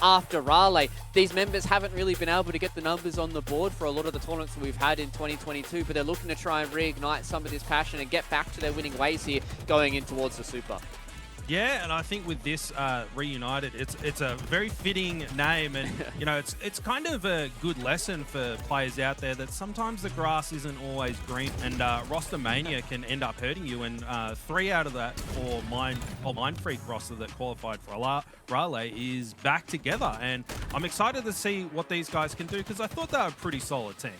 after Raleigh. These members haven't really been able to get the numbers on the board for a lot of the tournaments that we've had in 2022, but they're looking to try and reignite some of this passion and get back to their winning ways here going in towards the Super. Yeah, and I think with this reunited, it's a very fitting name, and you know it's kind of a good lesson for players out there that sometimes the grass isn't always green, and roster mania can end up hurting you. And 3 out of that 4 Mind Freak roster that qualified for Raleigh is back together, and I'm excited to see what these guys can do because I thought they were a pretty solid team.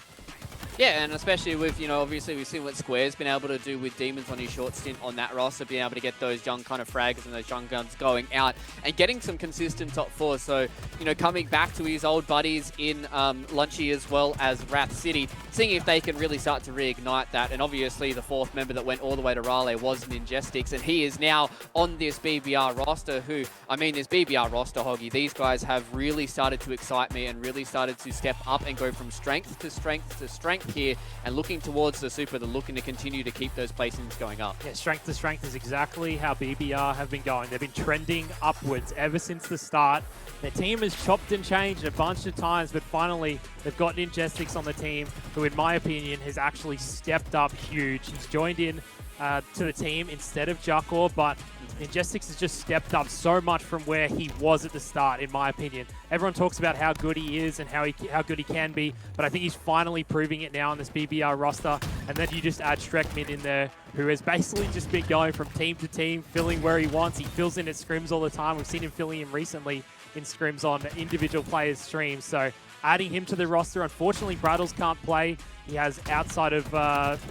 Yeah, and especially with, you know, obviously we've seen what Square's been able to do with Demons on his short stint on that roster, being able to get those young kind of fraggers and those young guns going out and getting some consistent top 4. So, you know, coming back to his old buddies in Lunchy as well as Wrath City, seeing if they can really start to reignite that. And obviously the 4th member that went all the way to Raleigh was Ninjestix, and he is now on this BBR roster who, I mean, this BBR roster, Hoggy, these guys have really started to excite me and really started to step up and go from strength to strength to strength here, and looking towards the Super. They're looking to continue to keep those placings going up. Yeah, strength to strength is exactly how BBR have been going. They've been trending upwards ever since the start. Their team has chopped and changed a bunch of times, but finally they've got Ninjestix on the team, who in my opinion has actually stepped up huge. He's joined in to the team instead of Jakor, but Ninjestix has just stepped up so much from where he was at the start, in my opinion. Everyone talks about how good he is and how good he can be, but I think he's finally proving it now on this BBR roster. And then you just add Streckman in there, who has basically just been going from team to team, filling where he wants. He fills in at scrims all the time. We've seen him filling in recently in scrims on individual players' streams. So adding him to the roster, unfortunately, Braddles can't play. He has outside of,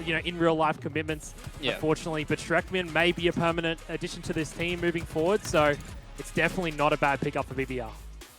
you know, in real life commitments, unfortunately. But Streckman may be a permanent addition to this team moving forward. So it's definitely not a bad pickup for BBR.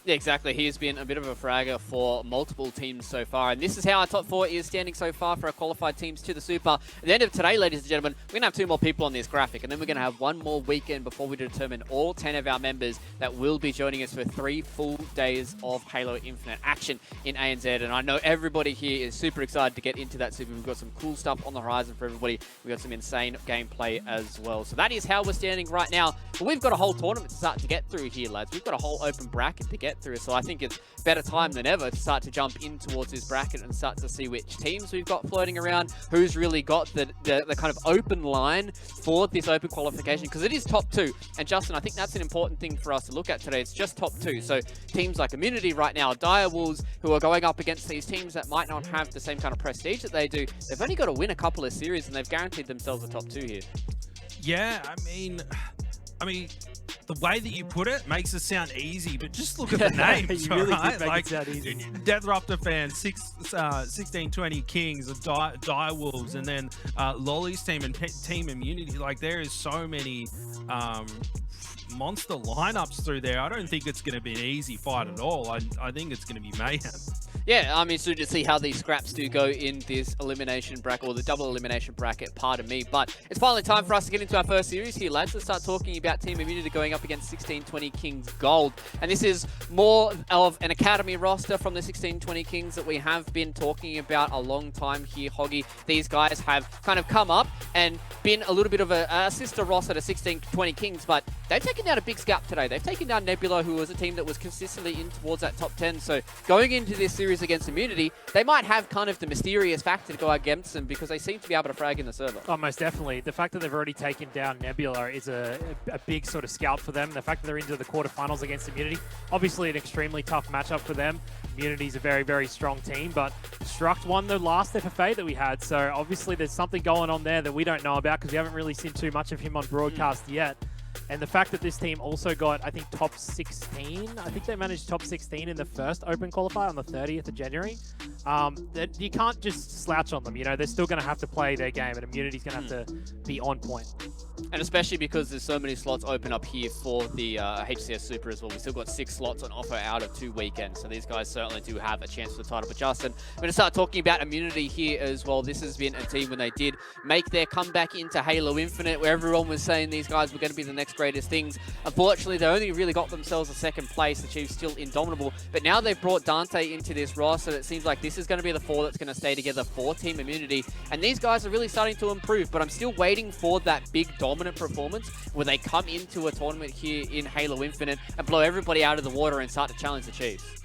Yeah, exactly. He has been a bit of a fragger for multiple teams so far. And this is how our top 4 is standing so far for our qualified teams to the Super. At the end of today, ladies and gentlemen, we're going to have 2 more people on this graphic. And then we're going to have 1 more weekend before we determine all 10 of our members that will be joining us for 3 full days of Halo Infinite action in ANZ. And I know everybody here is super excited to get into that Super. We've got some cool stuff on the horizon for everybody. We've got some insane gameplay as well. So that is how we're standing right now. But we've got a whole tournament to start to get through here, lads. We've got a whole open bracket to get through. So I think it's better time than ever to start to jump in towards this bracket and start to see which teams we've got floating around, who's really got the kind of open line for this open qualification, because it is top 2. And Justin, I think that's an important thing for us to look at today. It's just top 2. So teams like Immunity right now, Direwolves, who are going up against these teams that might not have the same kind of prestige that they do, they've only got to win a couple of series and they've guaranteed themselves a top 2 here. Yeah, I mean, the way that you put it makes it sound easy, but just look at the names, really right? did make it sound easy. Deathruptor Fan, 1620 Kings, Direwolves, and then Lolly's team and Team Immunity. Like, there is so many monster lineups through there. I don't think it's going to be an easy fight at all. I think it's going to be mayhem. Yeah, I'm interested to see how these scraps do go in this elimination bracket, or the double elimination bracket, pardon me. But it's finally time for us to get into our first series here, lads. Let's start talking about Team Immunity going up against 1620 Kings Gold. And this is more of an academy roster from the 1620 Kings that we have been talking about a long time here, Hoggy. These guys have kind of come up and been a little bit of a sister roster to 1620 Kings, but they've taken down a big scalp today. They've taken down Nebula, who was a team that was consistently in towards that top 10. So going into this series against Immunity, they might have kind of the mysterious factor to go against them because they seem to be able to frag in the server. Oh, most definitely. The fact that they've already taken down Nebula is a big sort of scalp for them. The fact that they're into the quarterfinals against Immunity, obviously an extremely tough matchup for them. Immunity's a very, very strong team, but Struct won the last FFA that we had, so obviously there's something going on there that we don't know about because we haven't really seen too much of him on broadcast yet. And the fact that this team also got, I think, top 16. I think they managed top 16 in the first open qualifier on the 30th of January. That you can't just slouch on them. You know, they're still going to have to play their game, and Immunity's going to have to be on point. And especially because there's so many slots open up here for the HCS Super as well. We've still got 6 slots on offer out of 2 weekends. So these guys certainly do have a chance for the title. But Justin, I'm going to start talking about Immunity here as well. This has been a team when they did make their comeback into Halo Infinite, where everyone was saying these guys were going to be the next greatest things. Unfortunately, they only really got themselves a 2nd place. The Chiefs still indomitable. But now they've brought Dante into this roster. It seems like this is going to be the 4 that's going to stay together for Team Immunity. And these guys are really starting to improve. But I'm still waiting for that big dog dominant performance where they come into a tournament here in Halo Infinite and blow everybody out of the water and start to challenge the Chiefs.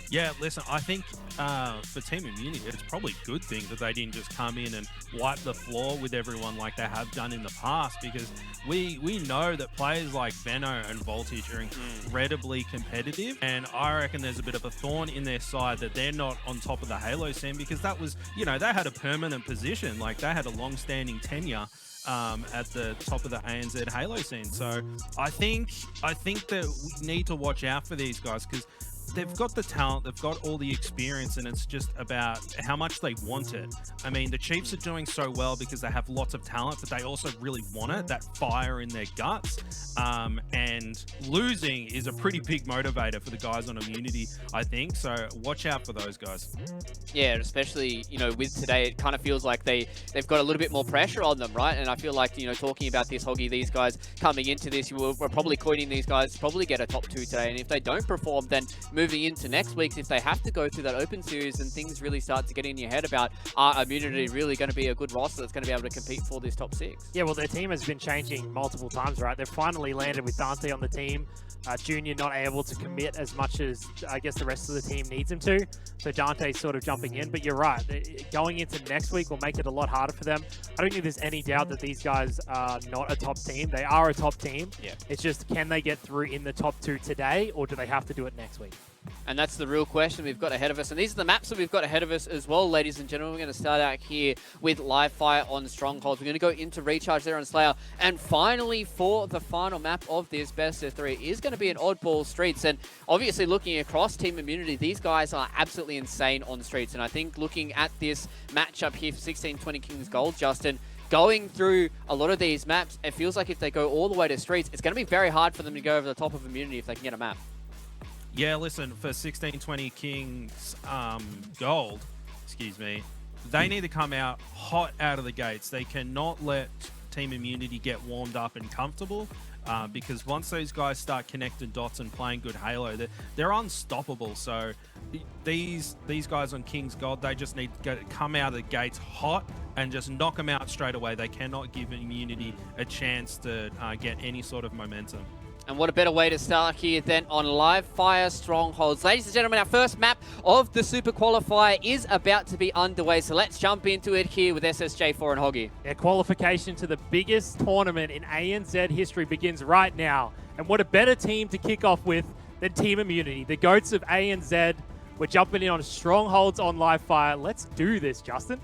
Yeah, listen, I think for Team Immunity, it's probably a good thing that they didn't just come in and wipe the floor with everyone like they have done in the past, because we know that players like Benno and Voltage are incredibly competitive, and I reckon there's a bit of a thorn in their side that they're not on top of the Halo scene, because that was, you know, they had a permanent position, like they had a long-standing tenure at the top of the ANZ Halo scene. So I think that we need to watch out for these guys, because they've got the talent, they've got all the experience, and it's just about how much they want it. I mean, the Chiefs are doing so well because they have lots of talent, but they also really want it, that fire in their guts. And losing is a pretty big motivator for the guys on Immunity, I think. So watch out for those guys. Yeah, especially, you know, with today, it kind of feels like they've got a little bit more pressure on them, right? And I feel like, you know, talking about this, Hoggy, these guys coming into this, we're probably coining these guys to probably get a top 2 today. And if they don't perform, then moving into next week, if they have to go through that open series and things really start to get in your head about Immunity really going to be a good roster that's going to be able to compete for this top 6. Yeah, well, their team has been changing multiple times, right? They've finally landed with Dante on the team. Junior not able to commit as much as I guess the rest of the team needs him to. So Dante's sort of jumping in. But you're right. Going into next week will make it a lot harder for them. I don't think there's any doubt that these guys are not a top team. They are a top team. Yeah. It's just, can they get through in the top 2 today, or do they have to do it next week? And that's the real question we've got ahead of us. And these are the maps that we've got ahead of us as well, ladies and gentlemen. We're going to start out here with Live Fire on Strongholds. We're going to go into Recharge there on Slayer. And finally, for the final map of this best of 3 is going to be an Oddball Streets. And obviously, looking across Team Immunity, these guys are absolutely insane on Streets. And I think looking at this matchup here for 1620 Kings Gold, Justin, going through a lot of these maps, it feels like if they go all the way to Streets, it's going to be very hard for them to go over the top of Immunity if they can get a map. Yeah, listen, for 1620 Kings Gold, excuse me, they need to come out hot out of the gates. They cannot let Team Immunity get warmed up and comfortable, because once those guys start connecting dots and playing good Halo, they're unstoppable. So these guys on Kings Gold, they just need to come out of the gates hot and just knock them out straight away. They cannot give Immunity a chance to get any sort of momentum. And what a better way to start here than on Live Fire Strongholds. Ladies and gentlemen, our first map of the Super Qualifier is about to be underway, so let's jump into it here with SSJ4 and Hoggy. Their qualification to the biggest tournament in ANZ history begins right now. And what a better team to kick off with than Team Immunity, the GOATs of ANZ. We're jumping in on Strongholds on Live Fire. Let's do this, Justin.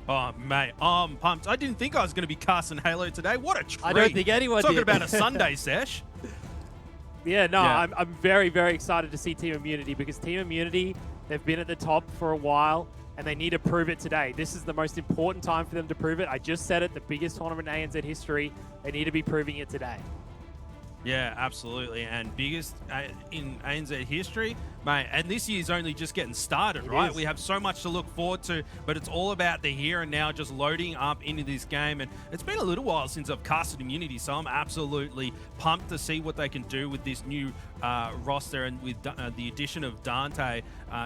Oh, mate, I'm pumped. I didn't think I was going to be casting Halo today. What a treat. I don't think anyone Talking did. about a Sunday sesh. Yeah, no, Yeah. I'm very, very excited to see Team Immunity, because Team Immunity, they've been at the top for a while, and they need to prove it today. This is the most important time for them to prove it. I just said it, the biggest tournament in ANZ history. They need to be proving it today. Yeah, absolutely. And biggest in ANZ history, mate. And this year's only just getting started, right? We have so much to look forward to, but it's all about the here and now, just loading up into this game. And it's been a little while since I've casted Immunity, so I'm absolutely pumped to see what they can do with this new roster, and with the addition of Dante,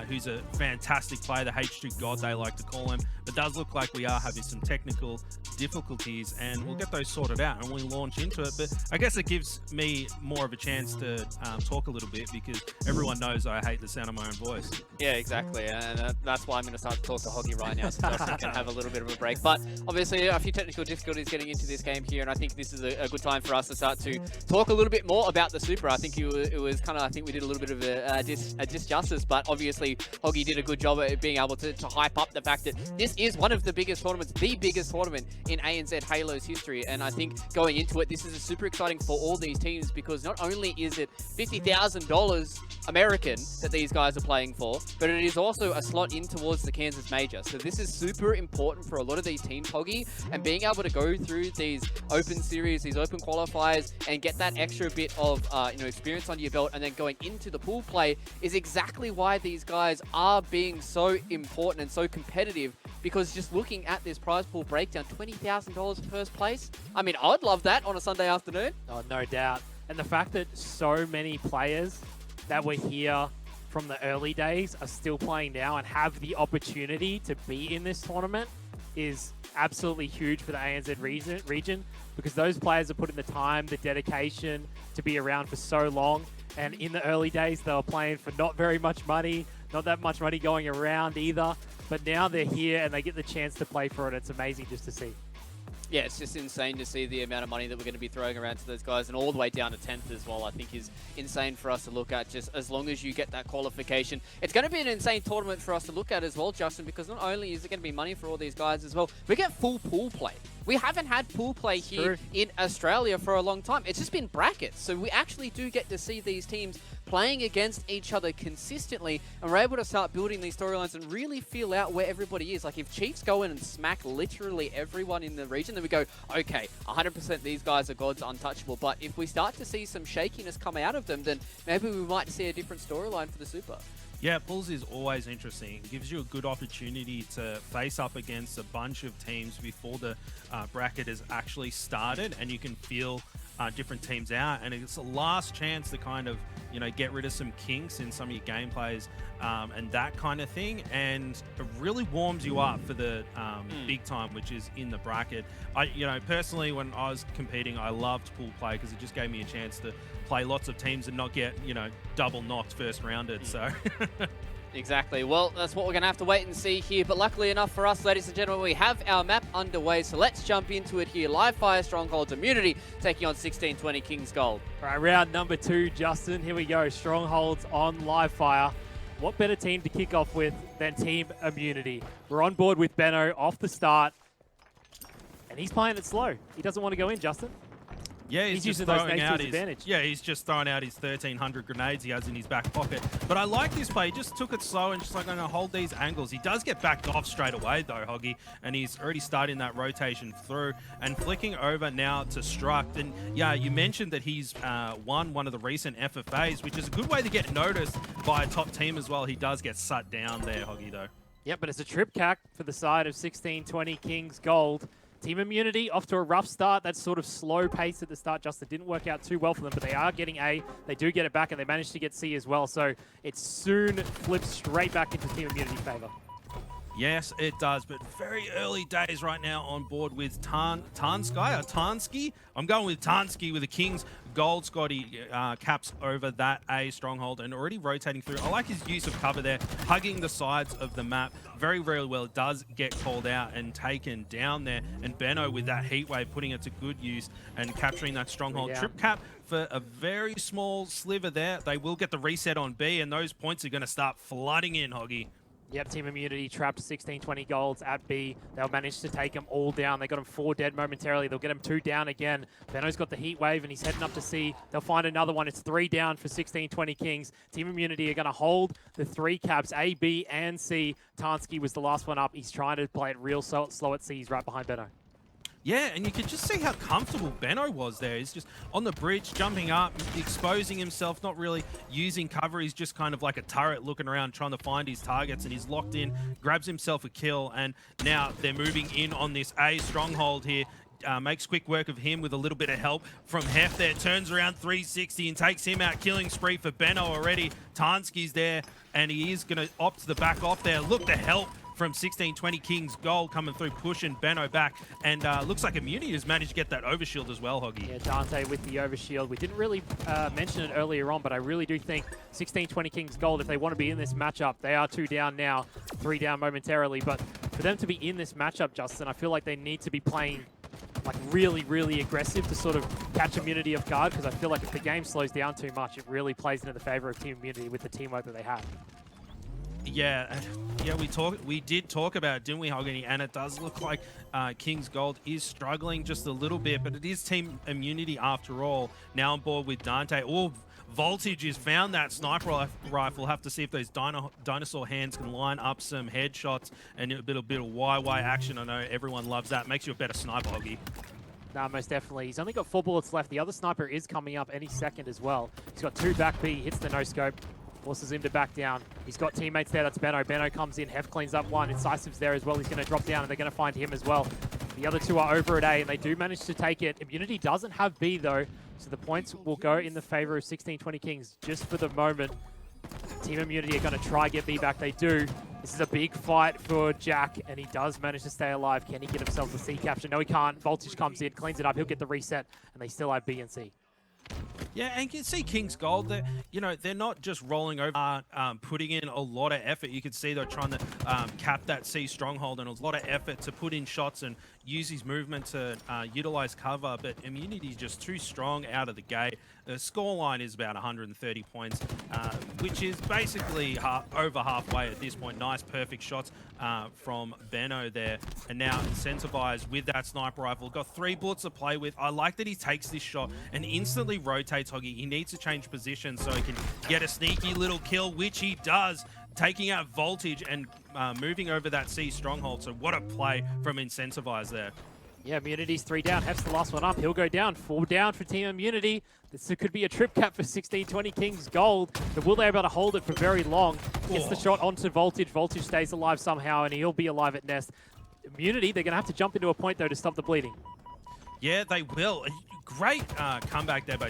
who's a fantastic player, the H2 God they like to call him. It does look like we are having some technical difficulties, and we'll get those sorted out and we'll launch into it. But I guess it gives me more of a chance to talk a little bit, because everyone knows I hate the sound of my own voice. Yeah, exactly. And that's why I'm going to start to talk to Hoggy right now, so Justin can have a little bit of a break. But obviously, a few technical difficulties getting into this game here, and I think this is a good time for us to start to talk a little bit more about the Super. I think it was kind of, I think we did a little bit of a disjustice, but obviously Hoggy did a good job at being able to hype up the fact that this is one of the biggest tournaments, the biggest tournament in ANZ Halo's history. And I think going into it, this is super exciting for all these teams, because not only is it $50,000 American that these guys are playing for, but it is also a slot in towards the Kansas Major. So this is super important for a lot of these teams, Hoggy, and being able to go through these open series, these open qualifiers, and get that extra bit of experience under your belt, and then going into the pool play is exactly why these guys are being so important and so competitive. Because just looking at this prize pool breakdown, $20,000 for first place. I mean, I'd love that on a Sunday afternoon. Oh, no doubt. And the fact that so many players that were here from the early days are still playing now and have the opportunity to be in this tournament, is absolutely huge for the ANZ region because those players are putting the time, the dedication to be around for so long. And in the early days, they were playing for not very much money, not that much money going around either. But now they're here and they get the chance to play for it. It's amazing just to see. Yeah, it's just insane to see the amount of money that we're going to be throwing around to those guys, and all the way down to 10th as well, I think is insane for us to look at, just as long as you get that qualification. It's going to be an insane tournament for us to look at as well, Justin, because not only is it going to be money for all these guys as well, we get full pool play. We haven't had pool play here in Australia for a long time. It's just been brackets, so we actually do get to see these teams playing against each other consistently, and we're able to start building these storylines and really feel out where everybody is. Like, if Chiefs go in and smack literally everyone in the region, then we go, okay, 100% these guys are gods, untouchable. But if we start to see some shakiness come out of them, then maybe we might see a different storyline for the Super. Yeah, pools is always interesting. It gives you a good opportunity to face up against a bunch of teams before the bracket has actually started, and you can feel different teams out. And it's a last chance to kind of, you know, get rid of some kinks in some of your gameplays and that kind of thing. And it really warms you up for the big time, which is in the bracket. You know, personally, when I was competing, I loved pool play because it just gave me a chance to play lots of teams and not get, you know, double knocked first rounded. So Exactly. Well, that's what we're going to have to wait and see here. But luckily enough for us, ladies and gentlemen, we have our map underway. So let's jump into it here. Live Fire Stronghold's Immunity taking on 1620 King's Gold. All right, round number 2, Justin. Here we go. Strongholds on Live Fire. What better team to kick off with than Team Immunity? We're on board with Benno off the start. And he's playing it slow. He doesn't want to go in, Justin. Yeah, he's just using those throwing nades to out his his advantage. Yeah, he's just throwing out his 1,300 grenades he has in his back pocket. But I like this play. He just took it slow and just like, I'm going to hold these angles. He does get backed off straight away though, Hoggy, and he's already starting that rotation through and flicking over now to Struct. And yeah, you mentioned that he's won one of the recent FFAs, which is a good way to get noticed by a top team as well. He does get sat down there, Hoggy, though. Yep, but it's a trip cack for the side of 1620 King's Gold. Team Immunity off to a rough start. That sort of slow pace at the start, Justin, didn't work out too well for them, but they are getting A. They do get it back, and they managed to get C as well. So it soon flips straight back into Team Immunity favor. Yes, it does, but very early days right now on board with Tansky. I'm going with Tansky with the Kings. Gold Scotty caps over that A stronghold and already rotating through. I like his use of cover there, hugging the sides of the map very, very well. It does get called out and taken down there. And Benno with that heat wave, putting it to good use and capturing that stronghold. Trip cap for a very small sliver there. They will get the reset on B, and those points are going to start flooding in, Hoggy. Yep, Team Immunity trapped 1620 golds at B. They'll manage to take them all down. They got them 4 dead momentarily. They'll get them 2 down again. Benno's got the heat wave and he's heading up to C. They'll find another one. It's 3 down for 1620 Kings. Team Immunity are going to hold the 3 caps, A, B, and C. Tansky was the last one up. He's trying to play it real slow at C. He's right behind Benno. Yeah, and you can just see how comfortable Benno was there. He's just on the bridge, jumping up, exposing himself, not really using cover. He's just kind of like a turret looking around, trying to find his targets, and he's locked in, grabs himself a kill, and now they're moving in on this A stronghold here. Makes quick work of him with a little bit of help from Hef there. Turns around 360 and takes him out. Killing spree for Benno already. Tansky's there, and he is going to opt to back off there. Look, the help from 1620 Kings Gold coming through, pushing Benno back. And looks like Immunity has managed to get that overshield as well, Hoggy. Yeah, Dante with the overshield. We didn't really mention it earlier on, but I really do think 1620 Kings Gold, if they want to be in this matchup, they are 2 down now, 3 down momentarily. But for them to be in this matchup, Justin, I feel like they need to be playing like really, really aggressive to sort of catch Immunity off guard, because I feel like if the game slows down too much, it really plays into the favor of Team Immunity with the teamwork that they have. Yeah, we did talk about it, didn't we, Hogany? And it does look like King's Gold is struggling just a little bit, but it is Team Immunity after all. Now on board with Dante. Oh, Voltage has found that sniper rifle. Have to see if those dinosaur hands can line up some headshots and a bit of YY action. I know everyone loves that. Makes you a better sniper, Hoggy. Nah, most definitely. He's only got 4 bullets left. The other sniper is coming up any second as well. He's got 2 back B, hits the no-scope. Forces him to back down. He's got teammates there. That's Benno. Benno comes in. Hef cleans up 1. Incisive's there as well. He's going to drop down, and they're going to find him as well. The other 2 are over at A, and they do manage to take it. Immunity doesn't have B, though, so the points will go in the favor of 1620 Kings just for the moment. Team Immunity are going to try get B back. They do. This is a big fight for Jack, and he does manage to stay alive. Can he get himself the C capture? No, he can't. Voltage comes in, cleans it up. He'll get the reset, and they still have B and C. Yeah, and you can see King's Gold. They're not just rolling over, putting in a lot of effort. You can see they're trying to cap that C stronghold, and a lot of effort to put in shots and use his movement to utilize cover. But Immunity is just too strong out of the gate. The scoreline is about 130 points, which is basically over halfway at this point. Nice, perfect shots from Benno there, and now incentivized with that sniper rifle. Got 3 bullets to play with. I like that he takes this shot and instantly rotates Hoggy. He needs to change position so he can get a sneaky little kill, which he does, taking out Voltage and moving over that C stronghold. So what a play from Incentivize there. Yeah, Immunity's 3 down. Hef's the last one up. He'll go down. 4 down for Team Immunity. This could be a trip cap for 16-20 Kings Gold. But will they be able to hold it for very long? Gets the shot onto Voltage. Voltage stays alive somehow, and he'll be alive at Nest. Immunity, they're going to have to jump into a point, though, to stop the bleeding. Yeah, they will. Great comeback there by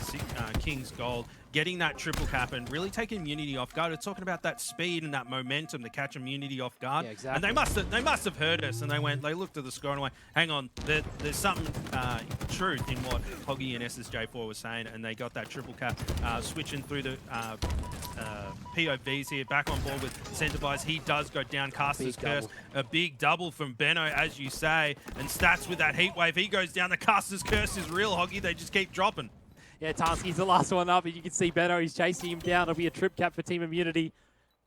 Kings Gold, getting that triple cap and really taking Immunity off guard. It's talking about that speed and that momentum to catch Immunity off guard. Yeah, exactly. And they must have heard us, and they looked at the score and went, hang on, there's something truth in what Hoggy and SSJ4 was saying, and they got that triple cap, switching through the POVs here, back on board with Incentivize. He does go down, Caster's Curse. A big double from Benno, as you say, and Stats with that heat wave. He goes down, the Caster's Curse is real, Hoggy. They just keep dropping. Yeah, Tansky's the last one up, and you can see Benno, he's chasing him down. It'll be a trip cap for Team Immunity.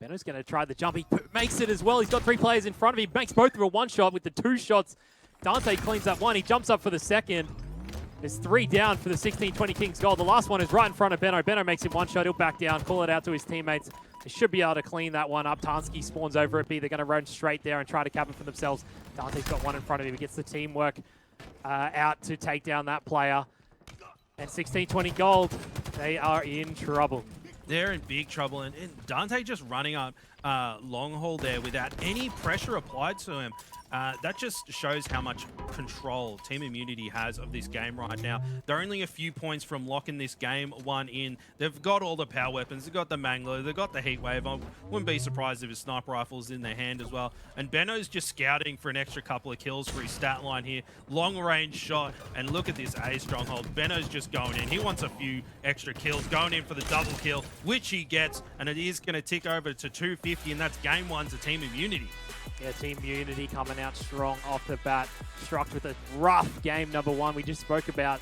Benno's going to try the jump. He makes it as well. He's got 3 players in front of him. Makes both of a one-shot with the 2 shots. Dante cleans up 1. He jumps up for the second. There's 3 down for the 16-20 Kings Gold. The last one is right in front of Benno. Benno makes him 1 shot. He'll back down, call it out to his teammates. They should be able to clean that one up. Tansky spawns over at B. They're going to run straight there and try to cap it for themselves. Dante's got 1 in front of him. He gets the teamwork out to take down that player. And 16-20 Gold, they are in trouble. They're in big trouble, and Dante just running up long haul there without any pressure applied to him. That just shows how much control Team Immunity has of this game right now. They're only a few points from locking this game 1 in. They've got all the power weapons. They've got the Mangler. They've got the Heat Wave. I wouldn't be surprised if his sniper rifle's in their hand as well. And Benno's just scouting for an extra couple of kills for his stat line here. Long range shot. And look at this A stronghold. Benno's just going in. He wants a few extra kills, going in for the double kill, which he gets. And it is going to tick over to 250, and that's game 1 to Team Immunity. Yeah, Team Immunity coming out strong off the bat. Struck with a rough game number 1. We just spoke about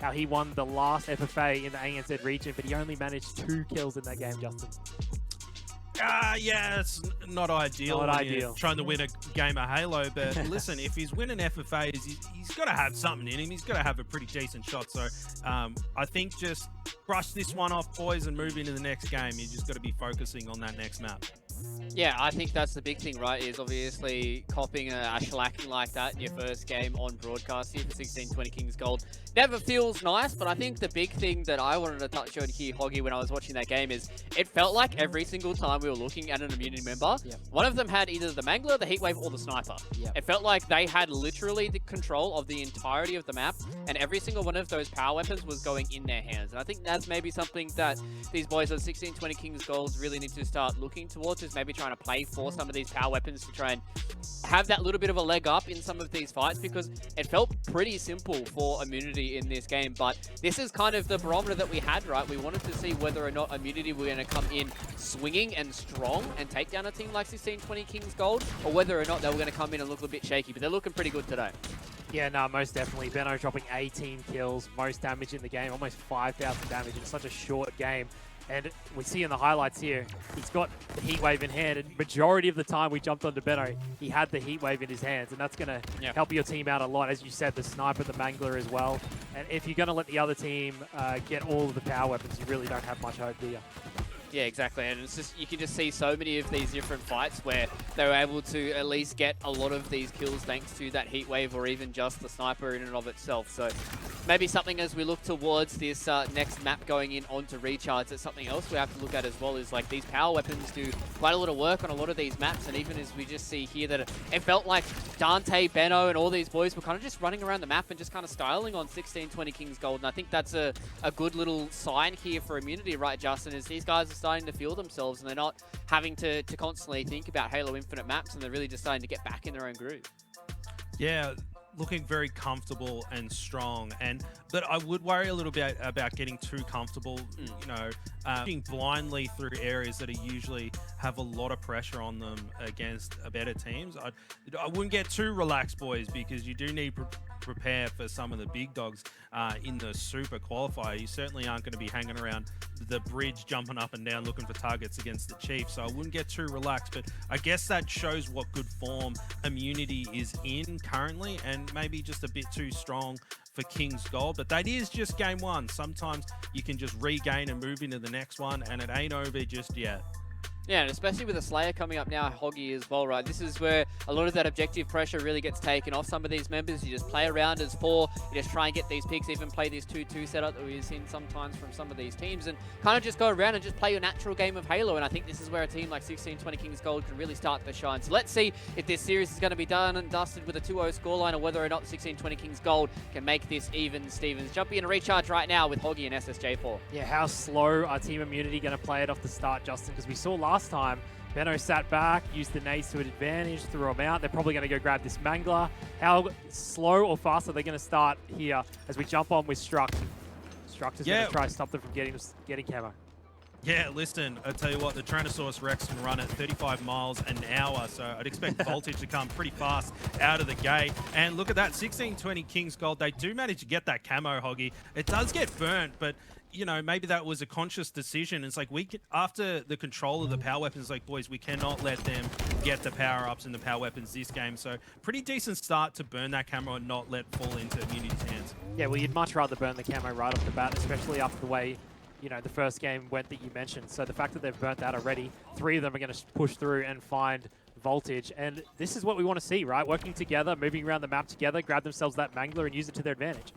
how he won the last FFA in the ANZ region, but he only managed 2 kills in that game, Justin. Yeah, it's not ideal. Not ideal. Trying to win a game of Halo, but listen, if he's winning FFAs, he's got to have something in him. He's got to have a pretty decent shot. So I think just brush this one off, boys, and move into the next game. You just got to be focusing on that next map. Yeah, I think that's the big thing, right, is obviously copying a shellacking like that in your first game on broadcast here for 16-20 Kings Gold. Never feels nice, but I think the big thing that I wanted to touch on here, Hoggy, when I was watching that game is it felt like every single time we were looking at an Immunity member, one of them had either the Mangler, the Heatwave, or the Sniper. It felt like they had literally the control of the entirety of the map, and every single one of those power weapons was going in their hands. And I think that's maybe something that these boys on 16-20 Kings Gold really need to start looking towards, is maybe trying to play for some of these power weapons to try and have that little bit of a leg up in some of these fights, because it felt pretty simple for Immunity in this game. But this is kind of the barometer that we had, right? We wanted to see whether or not Immunity were going to come in swinging and strong and take down a team like 16-20 Kings Gold, or whether or not they were going to come in and look a bit shaky. But they're looking pretty good today. Yeah, no, most definitely. Benno dropping 18 kills, most damage in the game, almost 5,000 damage in such a short game. And we see in the highlights here, he's got the Heat Wave in hand, and majority of the time we jumped onto Benno, he had the Heat Wave in his hands, and that's going to help your team out a lot. As you said, the Sniper, the Mangler as well. And if you're going to let the other team get all of the power weapons, you really don't have much hope, do you? Yeah, exactly. And it's just, you can just see so many of these different fights where they were able to at least get a lot of these kills thanks to that Heat Wave or even just the Sniper in and of itself. So maybe something as we look towards this next map going in onto recharge, that's something else we have to look at as well, is like these power weapons do quite a lot of work on a lot of these maps, and even as we just see here that it felt like Dante, Benno, and all these boys were kind of just running around the map and just kind of styling on 1620 Kings Gold, and I think that's a good little sign here for Immunity, right, Justin, is these guys are starting to feel themselves and they're not having to constantly think about Halo Infinite maps, and they're really just starting to get back in their own groove. Yeah, looking very comfortable and strong, but I would worry a little bit about getting too comfortable, you know, getting blindly through areas that are usually have a lot of pressure on them against better teams. I wouldn't get too relaxed, boys, because you do need prepare for some of the big dogs in the Super Qualifier. You certainly aren't going to be hanging around the bridge, jumping up and down, looking for targets against the Chiefs. So I wouldn't get too relaxed, but I guess that shows what good form Immunity is in currently, and maybe just a bit too strong for King's Gold. But that is just game one. Sometimes you can just regain and move into the next one, and it ain't over just yet. Yeah, and especially with the Slayer coming up now, Hoggy as well, right? This is where a lot of that objective pressure really gets taken off some of these members. You just play around as 4, you just try and get these picks, even play this 2-2 setup that we've seen sometimes from some of these teams, and kind of just go around and just play your natural game of Halo. And I think this is where a team like 1620 Kings Gold can really start to shine. So let's see if this series is going to be done and dusted with a 2-0 scoreline, or whether or not 1620 Kings Gold can make this even Stevens. Jumping in a recharge right now with Hoggy and SSJ4. Yeah, how slow are Team Immunity going to play it off the start, Justin? Because we saw last time, Benno sat back, used the nades to an advantage, threw them out. They're probably going to go grab this Mangler. How slow or fast are they going to start here as we jump on with Struct? Struct is going to try to stop them from getting camo. Yeah, listen, I tell you what, the Tyrannosaurus Rex can run at 35 miles an hour, so I'd expect Voltage to come pretty fast out of the gate. And look at that, 1620 Kings Gold, they do manage to get that camo, Hoggy. It does get burnt, but you know, maybe that was a conscious decision. It's like after the control of the power weapons, like, boys, we cannot let them get the power-ups and the power weapons this game. So pretty decent start to burn that camo and not let fall into Immunity's hands. Yeah, well, you'd much rather burn the camo right off the bat, especially after the way, you know, the first game went that you mentioned. So the fact that they've burnt that already, 3 of them are going to push through and find Voltage. And this is what we want to see, right? Working together, moving around the map together, grab themselves that Mangler and use it to their advantage.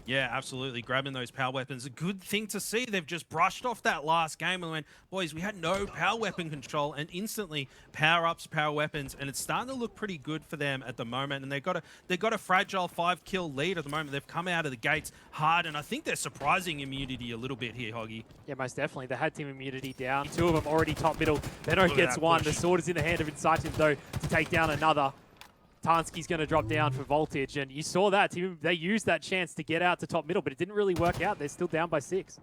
Yeah, absolutely. Grabbing those power weapons. A good thing to see. They've just brushed off that last game and went, boys, we had no power weapon control, and instantly power-ups, power weapons, and it's starting to look pretty good for them at the moment. And they've got a fragile 5-kill lead at the moment. They've come out of the gates hard, and I think they're surprising Immunity a little bit here, Hoggy. Yeah, most definitely. They had Team Immunity down. 2 of them already top middle. Benno gets 1. The sword is in the hand of Incisive, though, to take down another. Tansky's going to drop down for Voltage, and you saw that. They used that chance to get out to top middle, but it didn't really work out. They're still down by 6.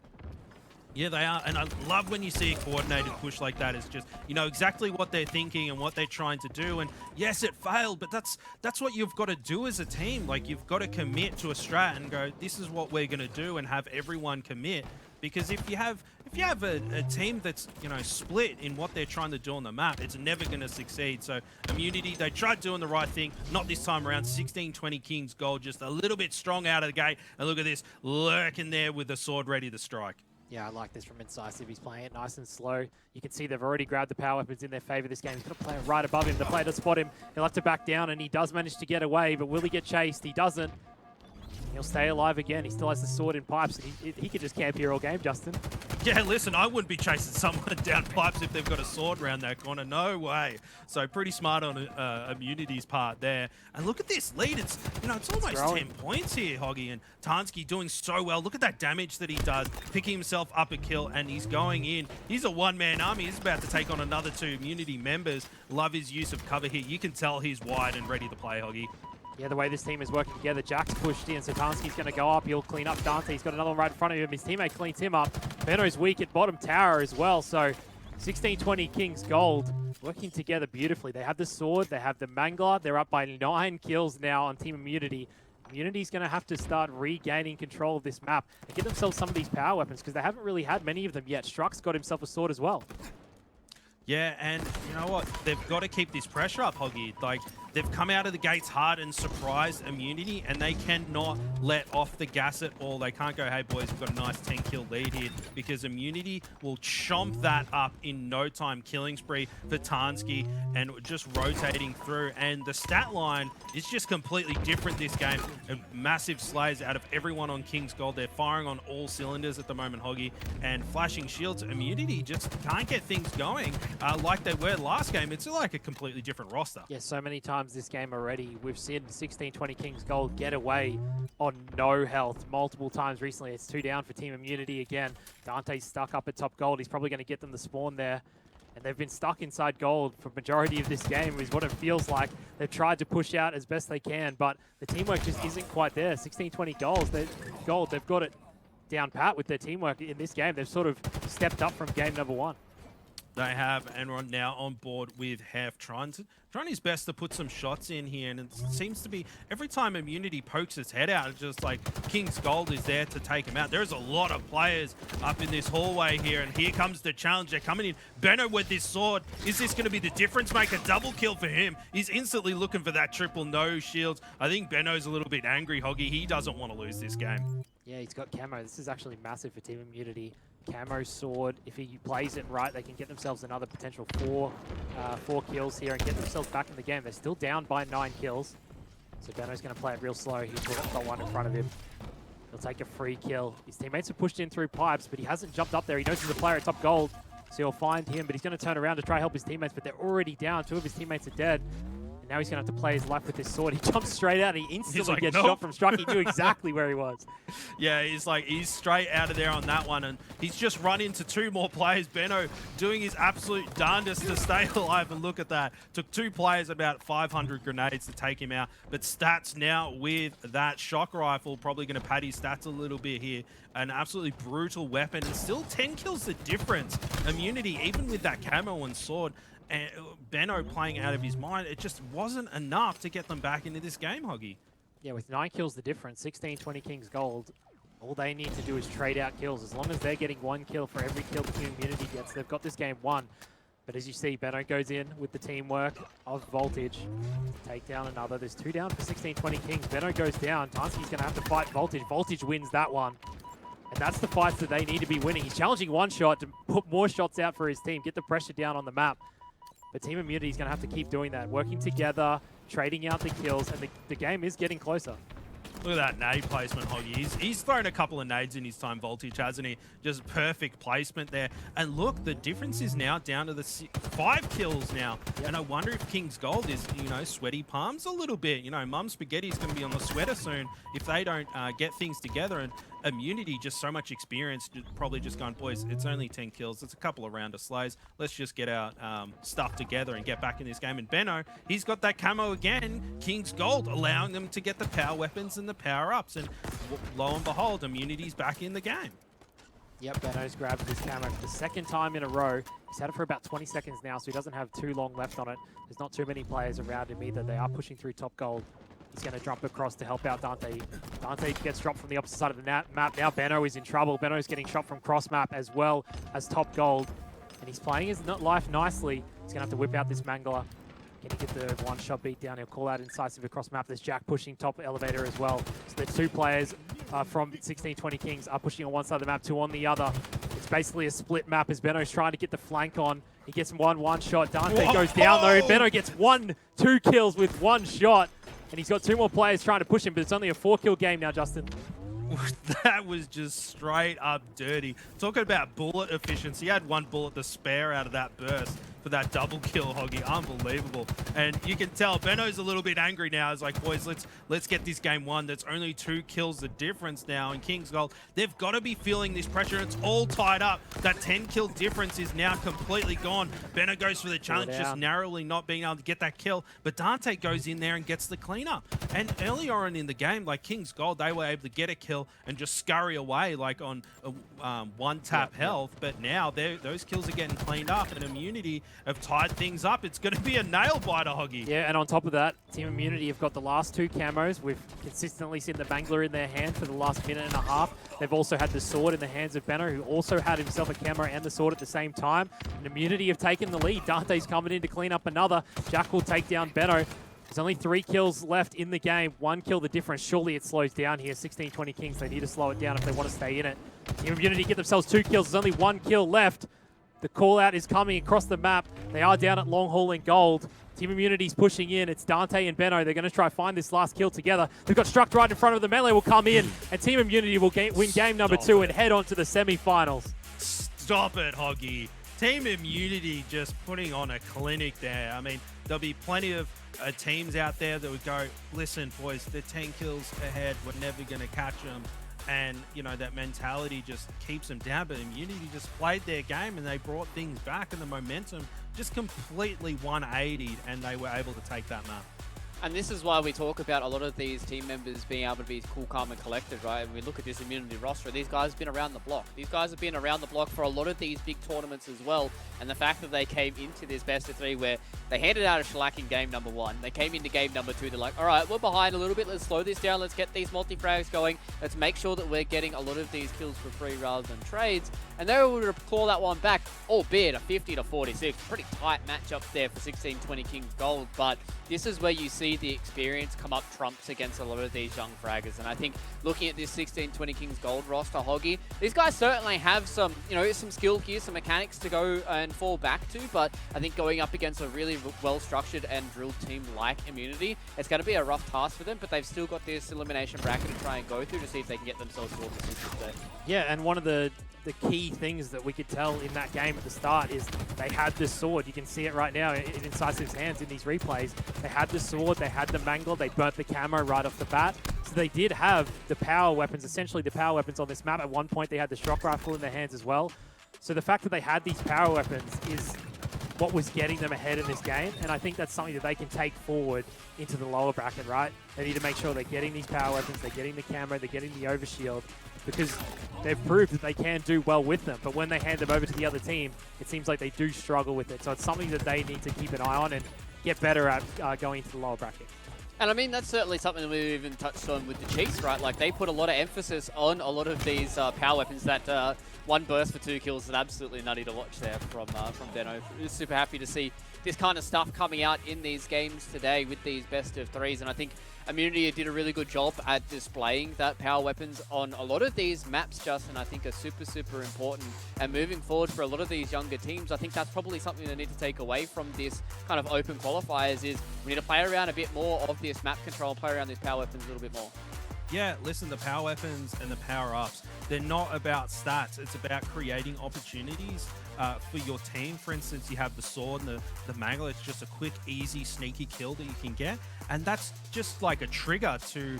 Yeah, they are, and I love when you see a coordinated push like that. It's just, you know, exactly what they're thinking and what they're trying to do. And yes, it failed, but that's what you've got to do as a team. Like, you've got to commit to a strat and go, this is what we're going to do, and have everyone commit. Because if you have a team that's, you know, split in what they're trying to do on the map, it's never going to succeed. So Immunity, they tried doing the right thing, not this time around. 1620 Kings Gold, just a little bit strong out of the gate. And look at this, lurking there with the sword ready to strike. Yeah, I like this from Incisive. He's playing it nice and slow. You can see they've already grabbed the power weapons in their favor this game. He's got a player right above him. The player to spot him. He'll have to back down, and he does manage to get away, but will he get chased? He doesn't. He'll stay alive again. He still has the sword in pipes. He could just camp here all game, Justin. Yeah, listen, I wouldn't be chasing someone down pipes if they've got a sword around that corner. No way. So pretty smart on Immunity's part there. And look at this lead. It's, you know, it's almost 10 points here, Hoggy. And Tansky doing so well. Look at that damage that he does, picking himself up a kill, and he's going in. He's a one-man army. He's about to take on another 2 Immunity members. Love his use of cover here. You can tell he's wide and ready to play, Hoggy. Yeah, the way this team is working together, Jack's pushed in, so Tansky's going to go up. He'll clean up Dante. He's got another one right in front of him. His teammate cleans him up. Benno's weak at bottom tower as well, so 1620 Kings Gold working together beautifully. They have the sword, they have the Mangler. They're up by 9 kills now on Team Immunity. Immunity's going to have to start regaining control of this map and get themselves some of these power weapons, because they haven't really had many of them yet. Struck's got himself a sword as well. Yeah, and you know what? They've got to keep this pressure up, Hoggy. Like, they've come out of the gates hard and surprised Immunity, and they cannot let off the gas at all. They can't go, hey, boys, we've got a nice 10-kill lead here, because Immunity will chomp that up in no time. Killing spree for Tansky, and just rotating through. And the stat line is just completely different this game. Massive slays out of everyone on King's Gold. They're firing on all cylinders at the moment, Hoggy, and flashing shields. Immunity just can't get things going. Like they were last game. It's like a completely different roster. Yeah, so many times this game already, we've seen 1620 Kings Gold get away on no health multiple times recently. It's 2 down for Team Immunity again. Dante's stuck up at top gold. He's probably going to get them the spawn there. And they've been stuck inside gold for majority of this game is what it feels like. They've tried to push out as best they can, but the teamwork just isn't quite there. 1620 gold, they've got it down pat with their teamwork in this game. They've sort of stepped up from game number 1. They have, and we're now on board with Hef trying his best to put some shots in here, and it seems to be every time Immunity pokes its head out, it's just like King's Gold is there to take him out. There's a lot of players up in this hallway here, and here comes the challenge. They're coming in. Benno with this sword. Is this going to be the difference maker? Double kill for him. He's instantly looking for that triple no shields. I think Benno's a little bit angry, Hoggy. He doesn't want to lose this game. Yeah, he's got camo. This is actually massive for Team Immunity. Camo sword, if he plays it right, they can get themselves another potential four kills here and get themselves back in the game. They're still down by 9 kills. So Benno's going to play it real slow. He's got one in front of him. He'll take a free kill. His teammates have pushed in through pipes, but he hasn't jumped up there. He knows he's a player at top gold, so he'll find him, but he's going to turn around to try help his teammates, but they're already down. 2 of his teammates are dead. Now he's going to have to play his life with this sword. He jumps straight out and he instantly gets shot from Struck. He knew exactly where he was. Yeah, he's straight out of there on that one, and he's just run into 2 more players. Benno doing his absolute darndest to stay alive, and look at that. Took 2 players about 500 grenades to take him out, but Stats now with that shock rifle, probably going to pad his stats a little bit here. An absolutely brutal weapon, and still 10 kills the difference. Immunity, even with that camo and sword, and Benno playing out of his mind, it just wasn't enough to get them back into this game, Hoggy. Yeah, with 9 kills the difference, 16-20 Kings Gold, all they need to do is trade out kills. As long as they're getting 1 kill for every kill the Team Immunity gets, they've got this game won. But as you see, Benno goes in with the teamwork of Voltage. Take down another. There's 2 down for 16-20 Kings. Benno goes down. Tansky's going to have to fight Voltage. Voltage wins that one. And that's the fights that they need to be winning. He's challenging one shot to put more shots out for his team, get the pressure down on the map. But Team Immunity is going to have to keep doing that, working together, trading out the kills, and the game is getting closer. Look at that nade placement, Hoggy. He's thrown a couple of nades in his time, Voltage, hasn't he? Just perfect placement there. And look, the difference is now down to the 5 kills now. Yep. And I wonder if King's Gold is, you know, sweaty palms a little bit. You know, Mum Spaghetti's going to be on the sweater soon if they don't get things together. And Immunity, just so much experience, probably just going, boys, it's only 10 kills. It's a couple of round of slays. Let's just get our stuff together and get back in this game. And Benno, he's got that camo again. King's Gold allowing them to get the power weapons and the power-ups. And lo and behold, Immunity's back in the game. Yep, Benno's grabbed his camo for the 2nd time in a row. He's had it for about 20 seconds now, so he doesn't have too long left on it. There's not too many players around him either. They are pushing through top gold. He's going to jump across to help out Dante. Dante gets dropped from the opposite side of the map. Now Benno is in trouble. Benno's getting shot from cross map as well as top gold. And he's playing his life nicely. He's going to have to whip out this Mangler. Can he get the one-shot beat down? He'll call out incisive across map. There's Jack pushing top elevator as well. So the 2 players from 1620 Kings are pushing on one side of the map, 2 on the other. It's basically a split map as Benno's trying to get the flank on. He gets one shot. Dante goes down though. Benno gets 2 kills with 1 shot. And he's got 2 more players trying to push him, but it's only a 4-kill game now, Justin. That was just straight up dirty. Talking about bullet efficiency, he had 1 bullet to spare out of that burst for that double kill, Hoggy. Unbelievable. And you can tell Benno's a little bit angry now. He's like, boys, let's get this game won. That's only 2 kills the difference now in King's Gold. They've got to be feeling this pressure. It's all tied up. That 10-kill difference is now completely gone. Benno goes for the challenge, just narrowly not being able to get that kill. But Dante goes in there and gets the cleanup. And earlier on in the game, like King's Gold, they were able to get a kill and just scurry away like on 1-tap health. But now those kills are getting cleaned up, and Immunity have tied things up. It's going to be a nail-biter, Hoggy. Yeah, and on top of that, Team Immunity have got the last 2 camos. We've consistently seen the Mangler in their hand for the last minute and a half. They've also had the sword in the hands of Benno, who also had himself a camo and the sword at the same time. And Immunity have taken the lead. Dante's coming in to clean up another. Jack will take down Benno. There's only 3 kills left in the game. 1 kill the difference. Surely it slows down here. 16-20 Kings. They need to slow it down if they want to stay in it. Team Immunity get themselves 2 kills. There's only 1 kill left. The call out is coming across the map. They are down at long haul in gold. Team Immunity's pushing in. It's Dante and Benno. They're going to try to find this last kill together. They've got Struck right in front of them. Melee will come in, and Team Immunity will win game number 2 and head on to the semi-finals. Stop it, Hoggy. Team Immunity just putting on a clinic there. I mean, there'll be plenty of teams out there that would go, listen, boys, they're 10 kills ahead. We're never going to catch them. And, you know, that mentality just keeps them down. But Immunity just played their game and they brought things back, and the momentum just completely 180'd, and they were able to take that map. And this is why we talk about a lot of these team members being able to be cool, calm, and collected, right? And we look at this Immunity roster. These guys have been around the block. These guys have been around the block for a lot of these big tournaments as well. And the fact that they came into this best of 3 where they handed out a shellac in game number 1. They came into game number 2. They're like, all right, we're behind a little bit. Let's slow this down. Let's get these multi-frags going. Let's make sure that we're getting a lot of these kills for free rather than trades. And they were able to claw that one back, albeit a 50-46. Pretty tight matchup there for 16-20 Kings Gold. But this is where you see the experience come up trumps against a lot of these young fraggers. And I think looking at this 16-20 Kings Gold roster, Hoggy, these guys certainly have some, you know, some skill here, some mechanics to go and fall back to. But I think going up against a really well-structured and drilled team like Immunity, it's going to be a rough task for them. But they've still got this elimination bracket to try and go through to see if they can get themselves towards the super stage. Yeah, and one of the key things that we could tell in that game at the start is they had the sword. You can see it right now in Incisive's hands in these replays. They had the sword, they had the Mangler, they burnt the camo right off the bat. So they did have the power weapons, essentially the power weapons on this map. At one point they had the shock rifle in their hands as well. So the fact that they had these power weapons is what was getting them ahead in this game, and I think that's something that they can take forward into the lower bracket, right? They need to make sure they're getting these power weapons, they're getting the camo, they're getting the overshield, because they've proved that they can do well with them. But when they hand them over to the other team, it seems like they do struggle with it. So it's something that they need to keep an eye on and get better at going into the lower bracket. And I mean, that's certainly something that we've even touched on with the Chiefs, right? Like, they put a lot of emphasis on a lot of these power weapons. That one burst for 2 kills is absolutely nutty to watch there from Benno. Super happy to see this kind of stuff coming out in these games today with these best of 3s. And I think Immunity did a really good job at displaying that power weapons on a lot of these maps, Justin. I think are super, super important. And moving forward for a lot of these younger teams, I think that's probably something they need to take away from this kind of open qualifiers is we need to play around a bit more of this map control, play around these power weapons a little bit more. Yeah, listen, the power weapons and the power-ups, they're not about stats. It's about creating opportunities for your team. For instance, you have the sword and the Mangler. It's just a quick, easy, sneaky kill that you can get. And that's just like a trigger to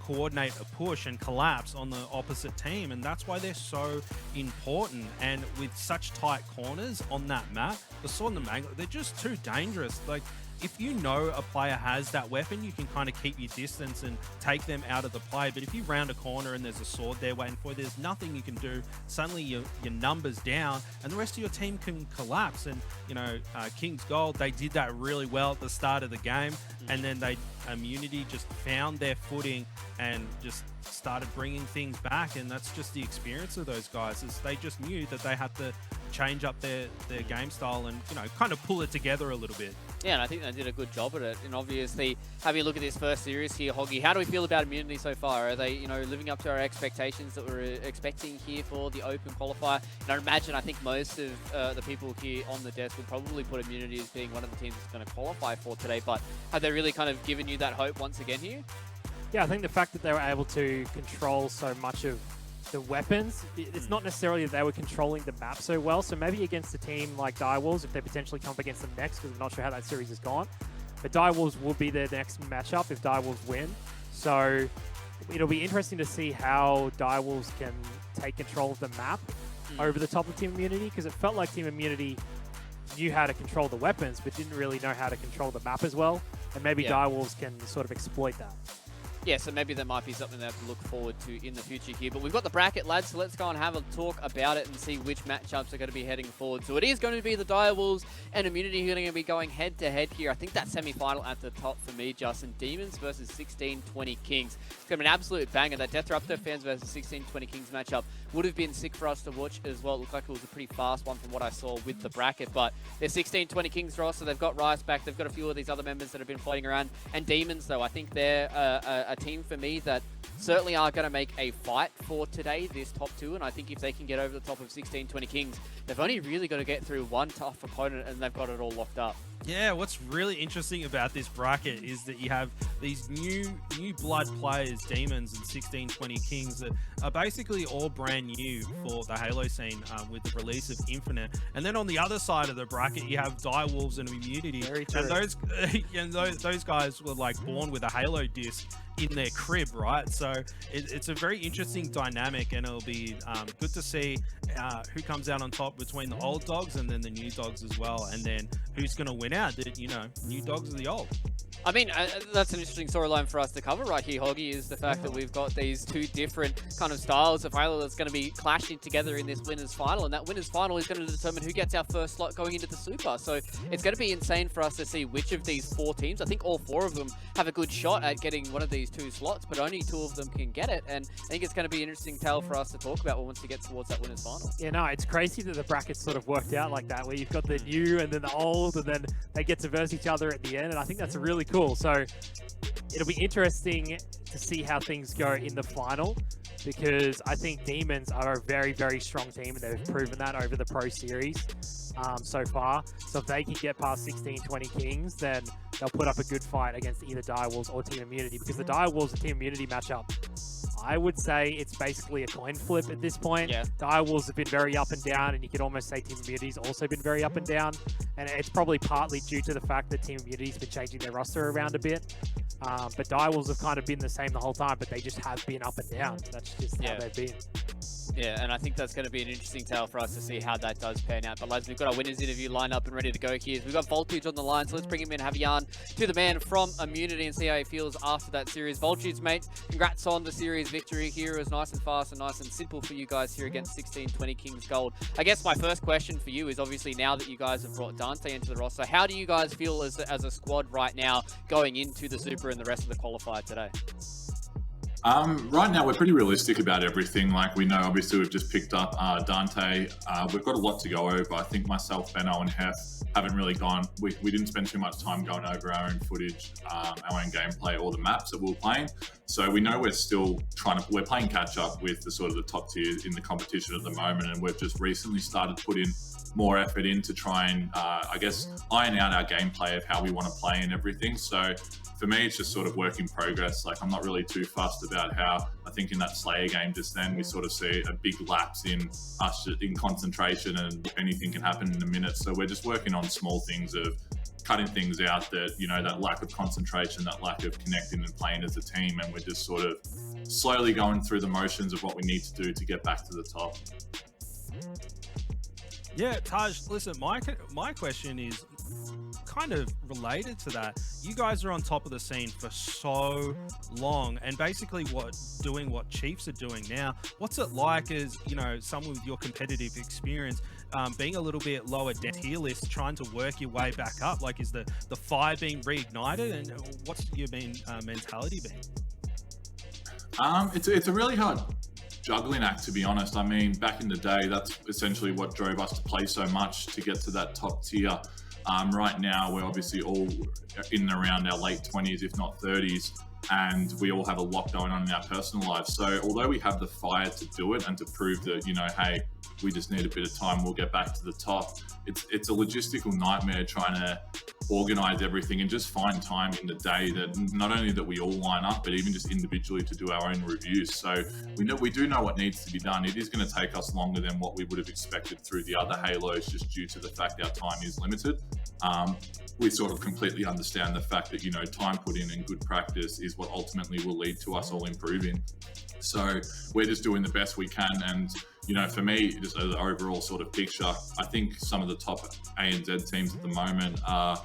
coordinate a push and collapse on the opposite team. And that's why they're so important. And with such tight corners on that map, the sword and the Mangler, they're just too dangerous. Like, if you know a player has that weapon, you can kind of keep your distance and take them out of the play. But if you round a corner and there's a sword there waiting for you, there's nothing you can do. Suddenly your number's down and the rest of your team can collapse. And, you know, Kings Gold, they did that really well at the start of the game. And then Immunity just found their footing and just started bringing things back. And that's just the experience of those guys, is they just knew that they had to change up their game style and, you know, kind of pull it together a little bit. Yeah, and I think they did a good job at it. And obviously, having a look at this first series here, Hoggy, how do we feel about Immunity so far? Are they, you know, living up to our expectations that we're expecting here for the Open Qualifier? And I imagine, I think most of the people here on the desk would probably put Immunity as being one of the teams that's going to qualify for today. But have they really kind of given you that hope once again here? Yeah, I think the fact that they were able to control so much of the weapons, it's not necessarily that they were controlling the map so well. So maybe against a team like Direwolves, if they potentially come up against them next, because I'm not sure how that series has gone. But Direwolves will be their next matchup if Direwolves win. So it'll be interesting to see how Direwolves can take control of the map over the top of Team Immunity, because it felt like Team Immunity knew how to control the weapons, but didn't really know how to control the map as well. And maybe Direwolves can sort of exploit that. Yeah, so maybe that might be something they have to look forward to in the future here. But we've got the bracket, lads, so let's go and have a talk about it and see which matchups are going to be heading forward. So it is going to be the Dire Wolves and Immunity who are going to be going head-to-head here. I think that semi-final at the top for me, Justin. Demons versus 1620 Kings. It's going to be an absolute banger. That Death Raptor fans versus 1620 Kings matchup would have been sick for us to watch as well. It looked like it was a pretty fast one from what I saw with the bracket. But they're 1620 Kings roster. They've got Rice back. They've got a few of these other members that have been floating around. And Demons, though, I think they're a team for me that certainly are going to make a fight for today, this top two. And I think if they can get over the top of 1620 Kings, they've only really got to get through one tough opponent and they've got it all locked up. Yeah, what's really interesting about this bracket is that you have these new blood players, Demons and 1620 Kings, that are basically all brand new for the Halo scene with the release of Infinite. And then on the other side of the bracket, you have Dire Wolves and Immunity. And those guys were like born with a Halo disc in their crib, right? So it's a very interesting dynamic, and it'll be good to see who comes out on top between the old dogs and then the new dogs as well, and then who's going to win out. You know, new dogs or the old. I mean, that's an interesting storyline for us to cover right here, Hoggy, is the fact that we've got these two different kind of styles of Halo that's going to be clashing together in this winners final, and that winners final is going to determine who gets our first slot going into the Super. So it's going to be insane for us to see which of these four teams, I think all four of them have a good shot at getting one of these two slots, but only two of them can get it, and I think it's going to be an interesting tale for us to talk about once we get towards that winners final. Yeah, no, it's crazy that the brackets sort of worked out like that, where you've got the new and then the old, and then they get to verse each other at the end, and I think that's really cool. So it'll be interesting to see how things go in the final, because I think Demons are a very, very strong team, and they've proven that over the Pro Series so far. So if they can get past 1620 Kings, then they'll put up a good fight against either Dire Wolves or Team Immunity, because the Dire Wolves and Team Immunity matchup, I would say it's basically a coin flip at this point. Yeah. Dire Wolves have been very up and down, and you could almost say Team Immunity's also been very up and down. And it's probably partly due to the fact that Team Immunity's been changing their roster around a bit. But Dire Wolves have kind of been the same the whole time, but they just have been up and down. That's just how they've been. Yeah, and I think that's going to be an interesting tale for us to see how that does pan out. But lads, we've got our winners interview lined up and ready to go here. We've got Voltage on the line, so let's bring him in, have a yarn to the man from Immunity and see how he feels after that series. Voltage, mate, congrats on the series victory here. It was nice and fast and nice and simple for you guys here against 1620 Kings Gold. I guess my first question for you is, obviously now that you guys have brought Dante into the roster, how do you guys feel as a squad right now going into the Super and the rest of the qualifier today? Right now, we're pretty realistic about everything. Like, we know, obviously, we've just picked up Dante. We've got a lot to go over. I think myself, Benno, and Hef haven't really gone. We didn't spend too much time going over our own footage, our own gameplay, or the maps that we were playing. So we know we're still we're playing catch up with the sort of the top tier in the competition at the moment. And we've just recently started putting more effort in to try and, I guess, iron out our gameplay of how we want to play and everything. So for me, it's just sort of work in progress. Like, I'm not really too fussed about how, I think in that Slayer game just then, we sort of see a big lapse in us in concentration, and anything can happen in a minute. So we're just working on small things of cutting things out that, you know, that lack of concentration, that lack of connecting and playing as a team. And we're just sort of slowly going through the motions of what we need to do to get back to the top. Yeah, Taj, listen, my question is kind of related to that. You guys are on top of the scene for so long, and basically doing what Chiefs are doing now. What's it like as, you know, someone with your competitive experience, being a little bit lower down tier list, trying to work your way back up? Like, is the fire being reignited, and what's your mentality been? It's a really hard juggling act, to be honest. I mean, back in the day, that's essentially what drove us to play so much, to get to that top tier. Right now, we're obviously all in and around our late 20s, if not 30s, and we all have a lot going on in our personal lives. So although we have the fire to do it and to prove that, you know, hey, we just need a bit of time, we'll get back to the top, it's a logistical nightmare trying to organize everything and just find time in the day that not only that we all line up, but even just individually to do our own reviews. So we do know what needs to be done. It is going to take us longer than what we would have expected through the other Halos, just due to the fact our time is limited. We sort of completely understand the fact that, you know, time put in and good practice is what ultimately will lead to us all improving. So we're just doing the best we can. And, you know, for me, just as an overall sort of picture, I think some of the top ANZ teams at the moment are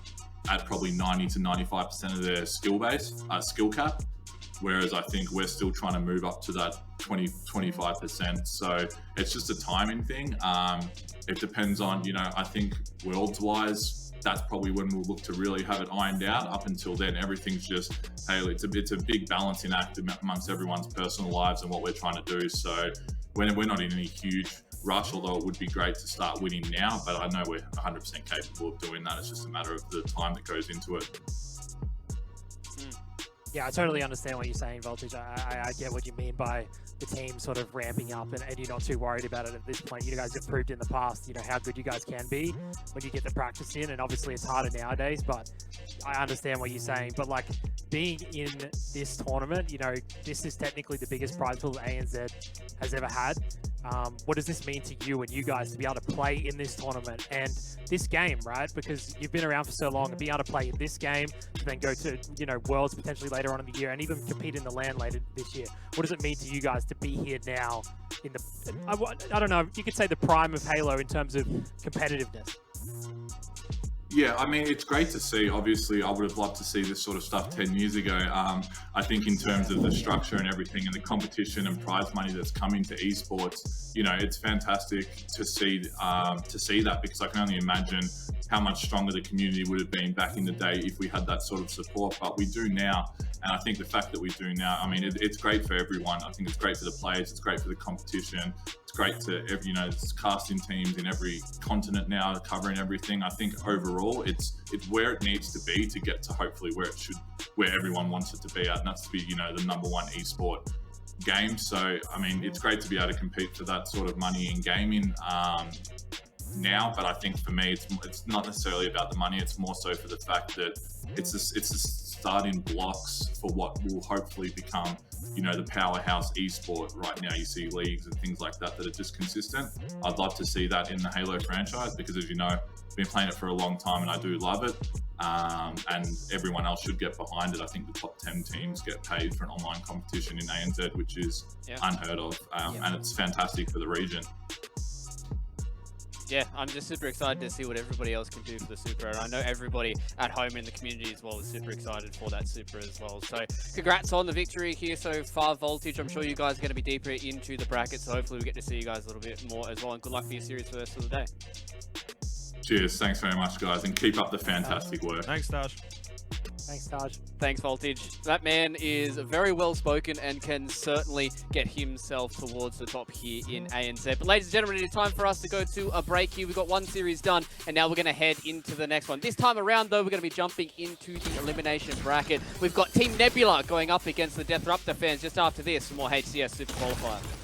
at probably 90 to 95% of their skill cap. whereas I think we're still trying to move up to that 20-25%. So it's just a timing thing. It depends on, I think worlds-wise, that's probably when we'll look to really have it ironed out. Up until then, everything's just, hey, it's a big balancing act amongst everyone's personal lives and what we're trying to do. So we're not in any huge rush, although it would be great to start winning now, but I know we're 100% capable of doing that. It's just a matter of the time that goes into it. Yeah, I totally understand what you're saying, Voltage. I get what you mean by the team sort of ramping up and you're not too worried about it at this point. You guys have proved in the past, how good you guys can be when you get the practice in, and obviously it's harder nowadays, but I understand what you're saying. But like being in this tournament, this is technically the biggest prize pool that ANZ has ever had. What does this mean to you and you guys to be able to play in this tournament and this game, right? Because you've been around for so long, and be able to play in this game, to then go to, Worlds potentially later on in the year, and even compete in the LAN later this year. What does it mean to you guys to be here now in the, I don't know, you could say the prime of Halo in terms of competitiveness? Yeah, I mean, it's great to see. Obviously, I would have loved to see this sort of stuff 10 years ago. I think in terms of the structure and everything and the competition and prize money that's coming to esports, it's fantastic to see that, because I can only imagine how much stronger the community would have been back in the day if we had that sort of support. But we do now. And I think the fact that we do now, I mean, it's great for everyone. I think it's great for the players. It's great for the competition. It's great to, it's casting teams in every continent now, covering everything. I think overall, it's where it needs to be to get to hopefully where everyone wants it to be at, and that's to be, the #1 esport game. So, I mean, it's great to be able to compete for that sort of money in gaming now. But I think for me, it's not necessarily about the money. It's more so for the fact that it's the starting blocks for what will hopefully become, the powerhouse esport. Right now, you see leagues and things like that are just consistent. I'd love to see that in the Halo franchise, because as you know, I've been playing it for a long time and I do love it. And everyone else should get behind it. I think the top 10 teams get paid for an online competition in ANZ, which is unheard of. And it's fantastic for the region. Yeah, I'm just super excited to see what everybody else can do for the Super, and I know everybody at home in the community as well is super excited for that Super as well. So congrats on the victory here so far, Voltage. I'm sure you guys are going to be deeper into the bracket, so hopefully we get to see you guys a little bit more as well, and good luck for your series for the rest of the day. Cheers, thanks very much, guys, and keep up the fantastic work. Thanks, Taj. Thanks, Taj. Thanks, Voltage. That man is very well spoken and can certainly get himself towards the top here in ANZ. But ladies and gentlemen, it is time for us to go to a break here. We've got one series done, and now we're going to head into the next one. This time around, though, we're going to be jumping into the elimination bracket. We've got Team Nebula going up against the Death Raptor fans just after this for more HCS Super Qualifier.